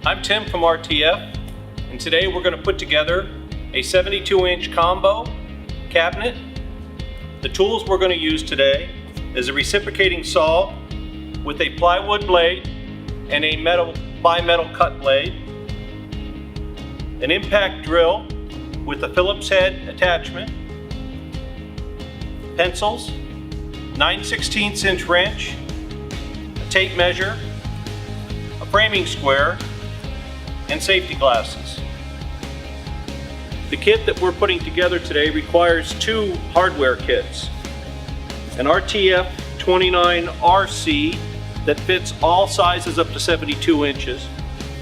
I'm Tim from RTF, and today we're going to put together a 72-inch combo cabinet. The tools we're going to use today is a reciprocating saw with a plywood blade and a bimetal cut blade, an impact drill with a Phillips head attachment, pencils, 9/16 inch wrench, a tape measure, a framing square, and safety glasses. The kit that we're putting together today requires two hardware kits. An RTF 29RC that fits all sizes up to 72 inches,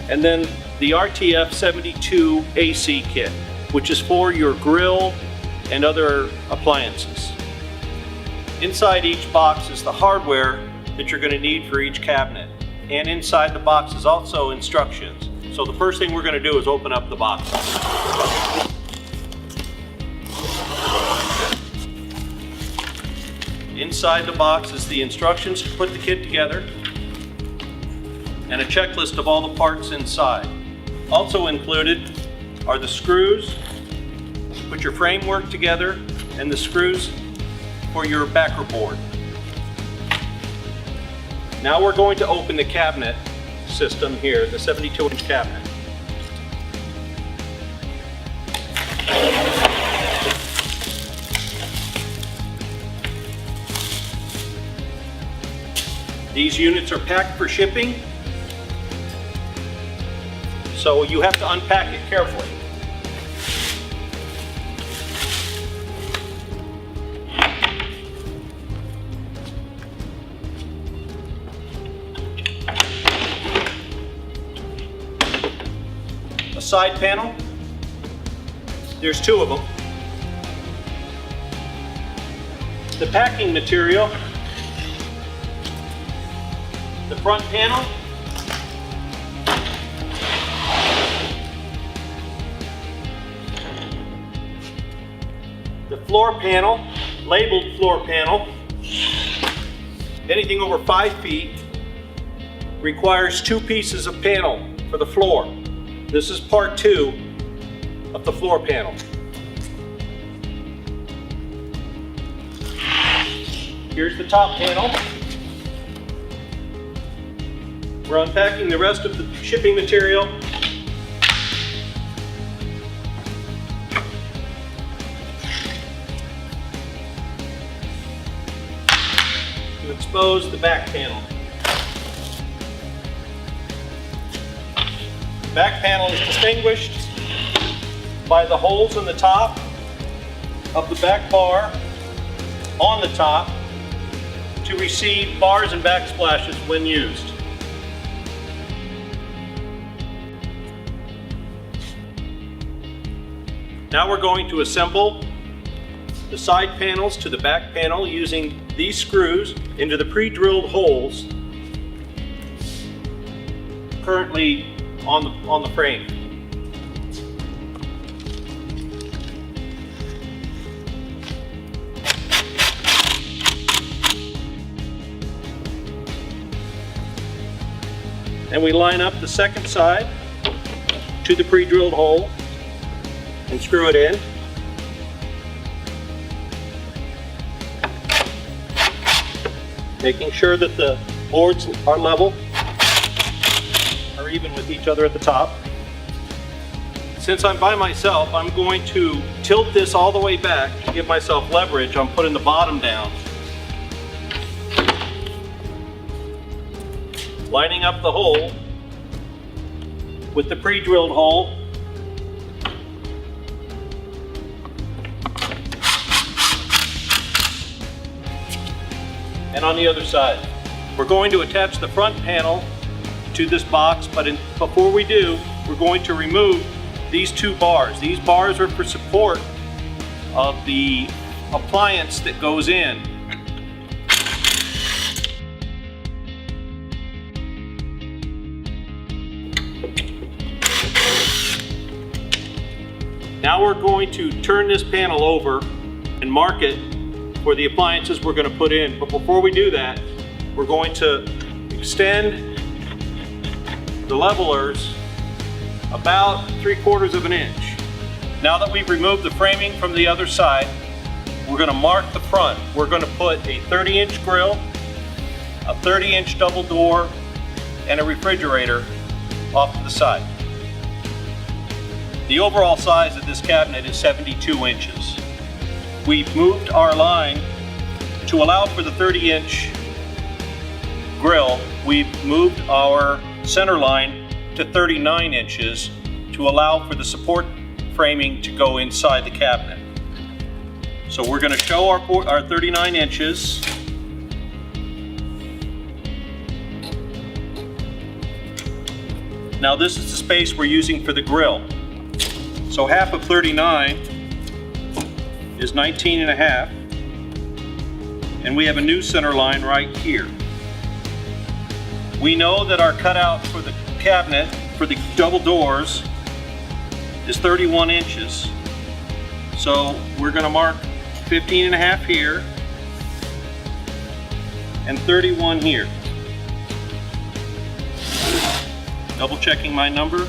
and then the RTF72 AC kit, which is for your grill and other appliances. Inside each box is the hardware that you're going to need for each cabinet, and inside the box is also instructions. So the first thing we're going to do is open up the box. Inside the box is the instructions to put the kit together and a checklist of all the parts inside. Also included are the screws to put your framework together and the screws for your backer board. Now we're going to open the cabinet system here, the 72-inch cabinet. These units are packed for shipping, so you have to unpack it carefully. A side panel, there's two of them. The packing material, the front panel, the floor panel, labeled floor panel. Anything over 5 feet requires 2 pieces of panel for the floor. This is part 2 of the floor panel. Here's the top panel. We're unpacking the rest of the shipping material. To expose the back panel. The back panel is distinguished by the holes in the top of the back bar on the top to receive bars and backsplashes when used. Now we're going to assemble the side panels to the back panel using these screws into the pre-drilled holes currently on the frame. And we line up the second side to the pre-drilled hole and screw it in. Making sure that the boards are level, are even with each other at the top. Since I'm by myself, I'm going to tilt this all the way back to give myself leverage on putting the bottom down. Lining up the hole with the pre-drilled hole. And on the other side. We're going to attach the front panel to this box, but before we do, we're going to remove these 2 bars. These bars are for support of the appliance that goes in. Now we're going to turn this panel over and mark it for the appliances we're going to put in. But before we do that, we're going to extend the levelers about 3/4 of an inch. Now that we've removed the framing from the other side, we're going to mark the front. We're going to put a 30-inch grill, a 30-inch double door, and a refrigerator off to the side. The overall size of this cabinet is 72 inches. We've moved our line to allow for the 30-inch grill. We've moved our center line to 39 inches to allow for the support framing to go inside the cabinet. So we're going to show our 39 inches. Now this is the space we're using for the grill. So half of 39 is 19.5, and we have a new center line right here. We know that our cutout for the cabinet, for the double doors, is 31 inches. So we're going to mark 15.5 here and 31 here. Double checking my number.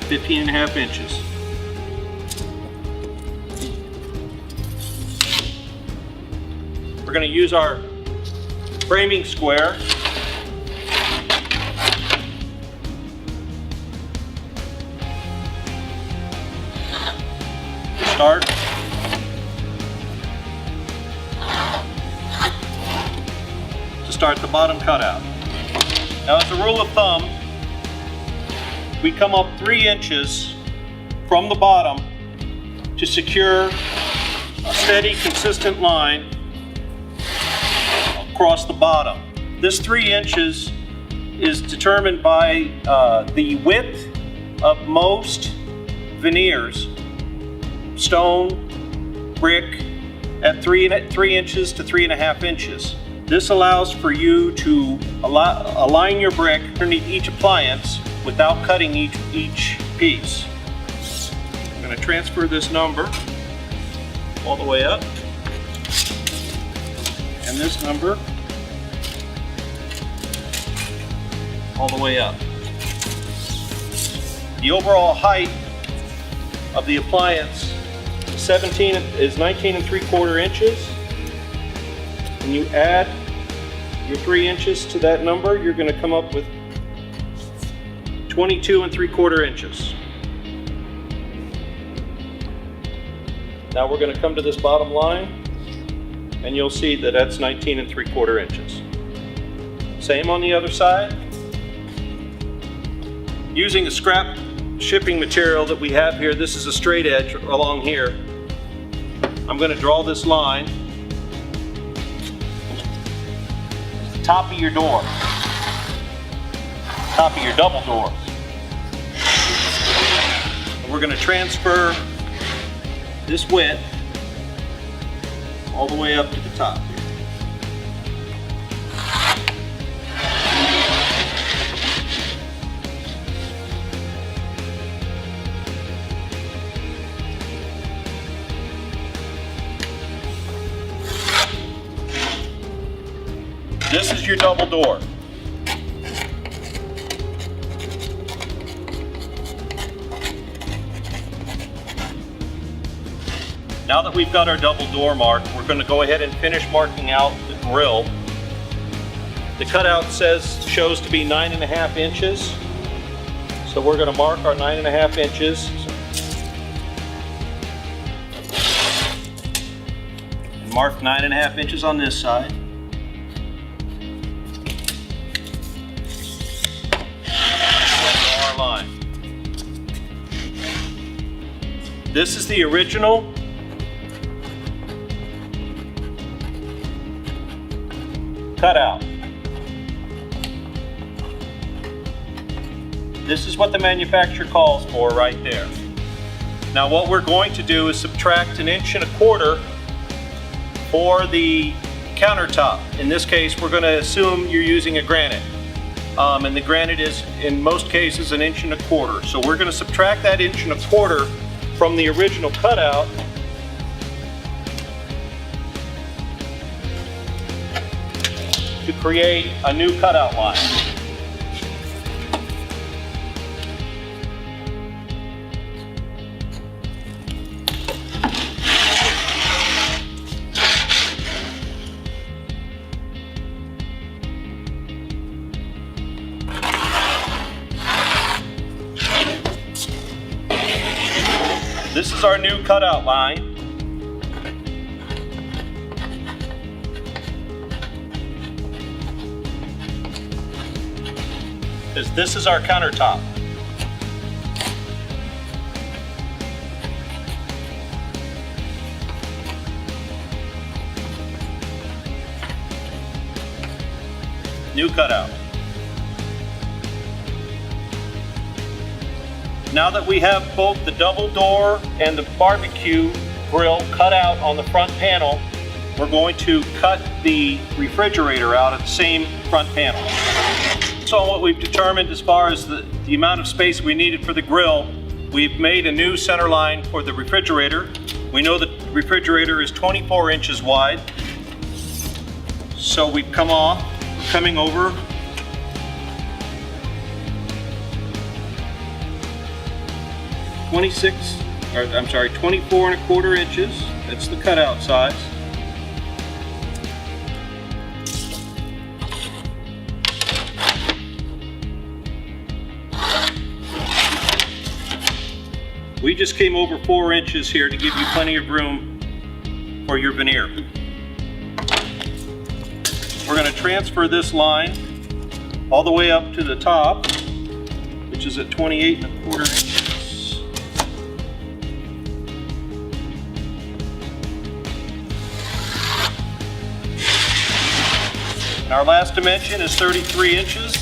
.5 inches. We're going to use our framing square to start the bottom cutout. Now, as a rule of thumb, we come up 3 inches from the bottom to secure a steady, consistent line across the bottom. This 3 inches is determined by the width of most veneers, stone, brick, at 3 inches to 3.5 inches. This allows for you to align your brick underneath each appliance without cutting each piece. I'm going to transfer this number all the way up, and this number all the way up. The overall height of the appliance is 19.75 inches. When you add your 3 inches to that number, you're going to come up with 22.75 inches. Now we're going to come to this bottom line, and you'll see that that's 19.75 inches. Same on the other side. Using the scrap shipping material that we have here, this is a straight edge along here. I'm going to draw this line. The top of your door, top of your double door. And we're going to transfer this width all the way up to the top. This is your double door. Now that we've got our double door marked, we're going to go ahead and finish marking out the grill. The cutout shows to be 9.5 inches. So we're going to mark our 9.5 inches. And mark 9.5 inches on this side. Line. This is the original cutout. This is what the manufacturer calls for right there. Now what we're going to do is subtract 1.25 inches for the countertop. In this case, we're going to assume you're using a granite. And the granite is, in most cases, 1.25 inches. So we're going to subtract that 1.25 inches from the original cutout. to create a new cutout line. This is our new cutout line. This is our countertop. New cutout. Now that we have both the double door and the barbecue grill cut out on the front panel, we're going to cut the refrigerator out at the same front panel. So what we've determined as far as the amount of space we needed for the grill, we've made a new center line for the refrigerator. We know the refrigerator is 24 inches wide. So we've coming over 24 1/4 inches. That's the cutout size. We just came over 4 inches here to give you plenty of room for your veneer. We're going to transfer this line all the way up to the top, which is at 28 1/4 inches. And our last dimension is 33 inches.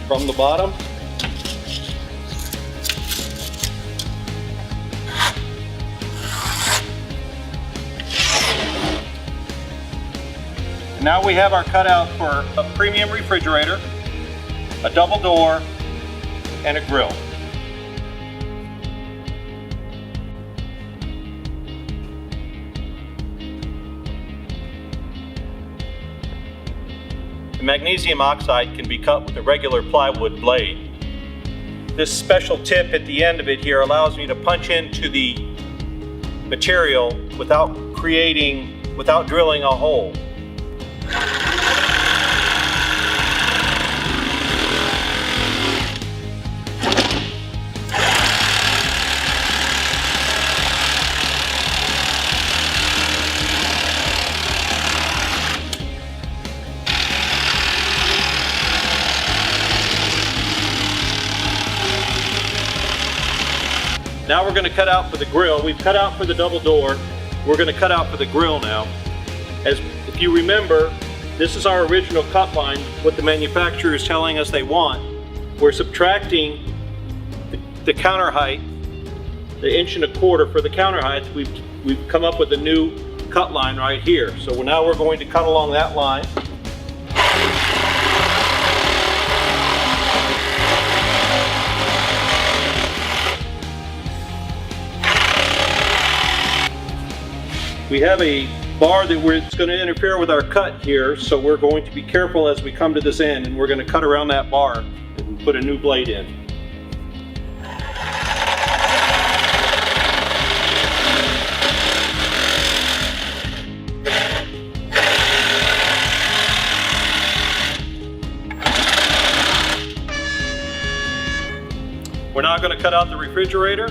From the bottom. And now we have our cutout for a premium refrigerator, a double door, and a grill. Magnesium oxide can be cut with a regular plywood blade. This special tip at the end of it here allows me to punch into the material without drilling a hole. Now we're going to cut out for the grill. We've cut out for the double door. We're going to cut out for the grill now. If you remember, this is our original cut line, what the manufacturer is telling us they want. We're subtracting the counter height, the 1 1/4 for the counter height. We've come up with a new cut line right here. So now we're going to cut along that line. We have a bar it's going to interfere with our cut here, so we're going to be careful as we come to this end, and we're going to cut around that bar and put a new blade in. We're now going to cut out the refrigerator.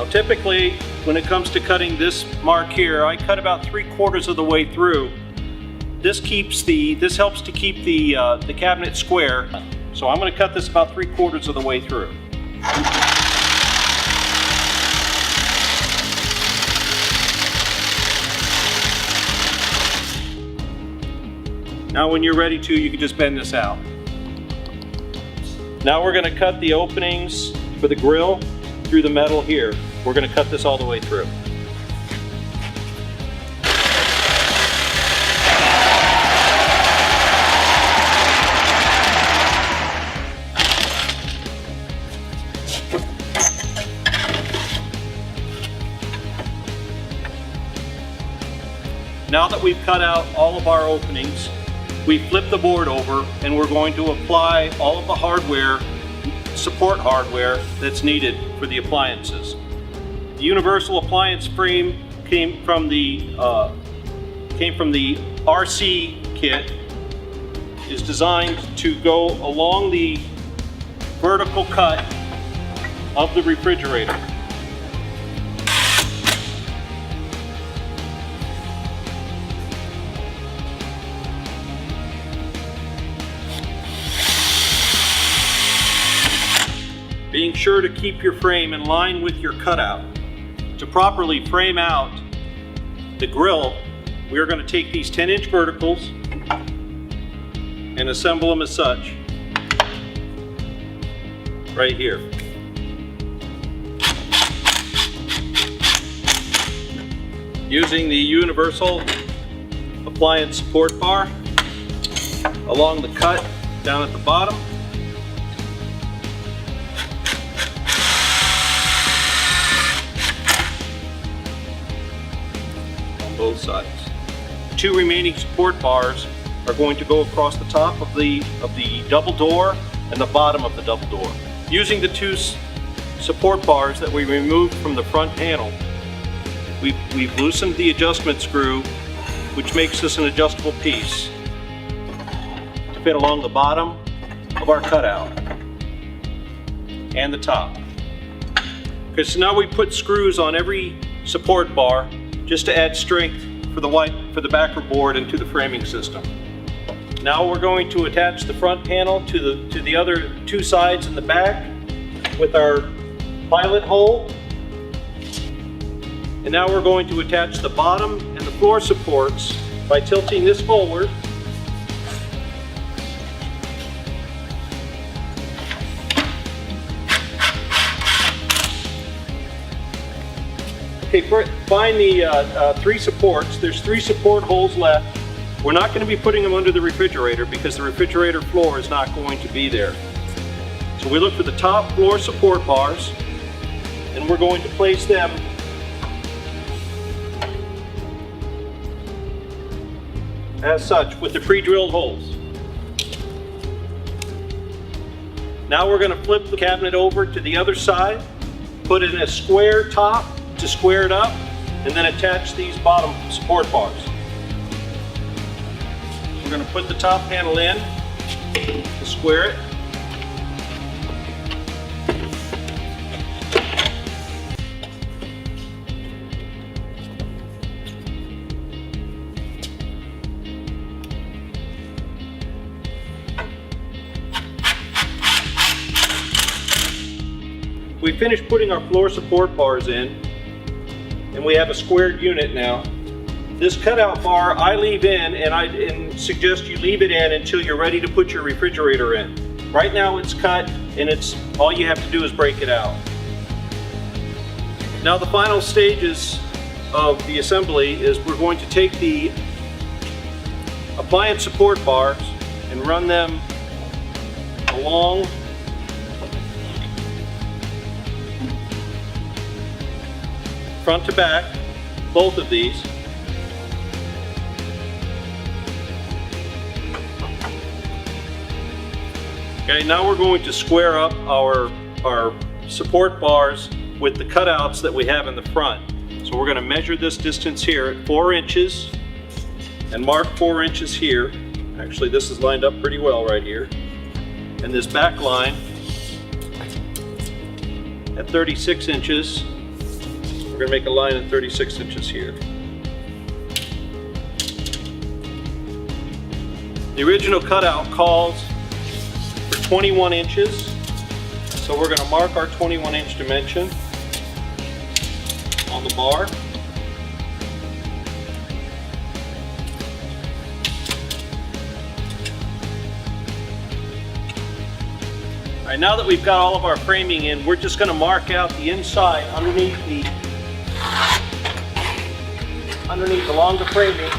Typically, when it comes to cutting this mark here, I cut about 3/4 of the way through. This helps to keep the cabinet square. So I'm going to cut this about 3/4 of the way through. Now when you're ready to, you can just bend this out. Now we're going to cut the openings for the grill through the metal here. We're going to cut this all the way through. Now that we've cut out all of our openings, we flip the board over and we're going to apply all of the hardware, support hardware that's needed for the appliances. The universal appliance frame came from the RC kit, is designed to go along the vertical cut of the refrigerator. Being sure to keep your frame in line with your cutout. To properly frame out the grill, we are going to take these 10-inch verticals and assemble them as such, right here. Using the universal appliance support bar along the cut down at the bottom. Both sides. The two remaining support bars are going to go across the top of the double door and the bottom of the double door. Using the two support bars that we removed from the front panel, we've loosened the adjustment screw, which makes this an adjustable piece to fit along the bottom of our cutout and the top. Okay, so now we put screws on every support bar just to add strength for the backer board and to the framing system. Now we're going to attach the front panel to the other two sides in the back with our pilot hole. And now we're going to attach the bottom and the floor supports by tilting this forward. Okay, find the three supports. There's 3 support holes left. We're not going to be putting them under the refrigerator because the refrigerator floor is not going to be there. So we look for the top floor support bars and we're going to place them as such with the pre-drilled holes. Now we're going to flip the cabinet over to the other side, put it in a square top to square it up, and then attach these bottom support bars. We're going to put the top panel in to square it. We finished putting our floor support bars in, and we have a squared unit now. This cutout bar I leave in, and I suggest you leave it in until you're ready to put your refrigerator in. Right now it's cut, and all you have to do is break it out. Now the final stages of the assembly is we're going to take the appliance support bars and run them along front to back, both of these. Okay, now we're going to square up our support bars with the cutouts that we have in the front. So we're going to measure this distance here at 4 inches and mark 4 inches here. Actually, this is lined up pretty well right here. And this back line at 36 inches. We're going to make a line at 36 inches here. The original cutout calls for 21 inches, so we're going to mark our 21-inch dimension on the bar. right, now that we've got all of our framing in, we're just going to mark out the inside underneath along the framing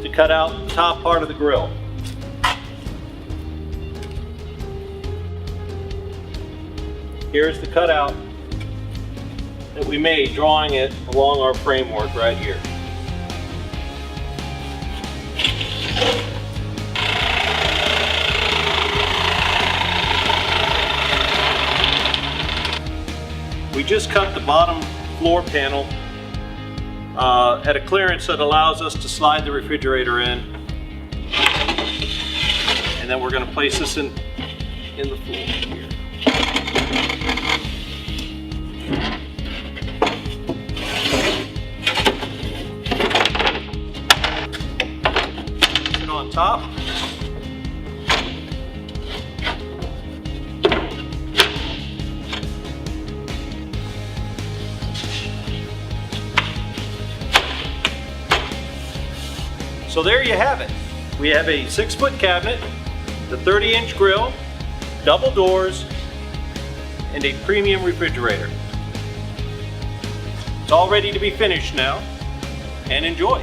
to cut out the top part of the grill. Here's the cutout that we made, drawing it along our framework right here. We just cut the bottom floor panel at a clearance that allows us to slide the refrigerator in. And then we're going to place this in the floor here. On top. So there you have it. We have a 6-foot cabinet, the 30-inch grill, double doors, and a premium refrigerator. It's all ready to be finished now, and enjoy.